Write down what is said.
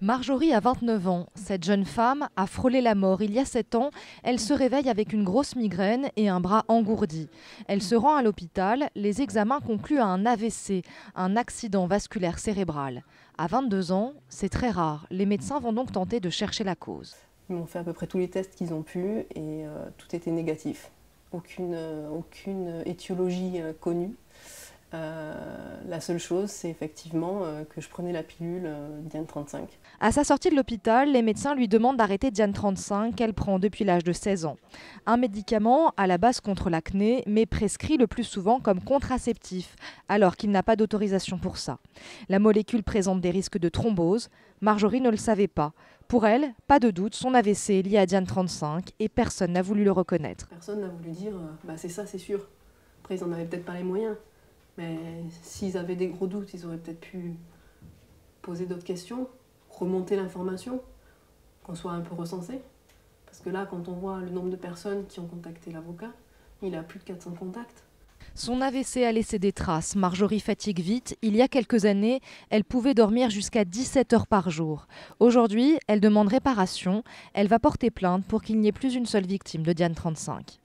Marjorie a 29 ans. Cette jeune femme a frôlé la mort. Il y a 7 ans, elle se réveille avec une grosse migraine et un bras engourdi. Elle se rend à l'hôpital. Les examens concluent à un AVC, un accident vasculaire cérébral. À 22 ans, c'est très rare. Les médecins vont donc tenter de chercher la cause. Ils m'ont fait à peu près tous les tests qu'ils ont pu et tout était négatif. Aucune étiologie connue. La seule chose, c'est effectivement que je prenais la pilule Diane 35. À sa sortie de l'hôpital, les médecins lui demandent d'arrêter Diane 35 qu'elle prend depuis l'âge de 16 ans. Un médicament à la base contre l'acné, mais prescrit le plus souvent comme contraceptif, alors qu'il n'a pas d'autorisation pour ça. La molécule présente des risques de thrombose. Marjorie ne le savait pas. Pour elle, pas de doute, son AVC est lié à Diane 35 et personne n'a voulu le reconnaître. Personne n'a voulu dire c'est ça, c'est sûr. Après, ils n'en avaient peut-être pas les moyens. Mais s'ils avaient des gros doutes, ils auraient peut-être pu poser d'autres questions, remonter l'information, qu'on soit un peu recensé. Parce que là, quand on voit le nombre de personnes qui ont contacté l'avocat, il a plus de 400 contacts. Son AVC a laissé des traces. Marjorie fatigue vite. Il y a quelques années, elle pouvait dormir jusqu'à 17 heures par jour. Aujourd'hui, elle demande réparation. Elle va porter plainte pour qu'il n'y ait plus une seule victime de Diane 35.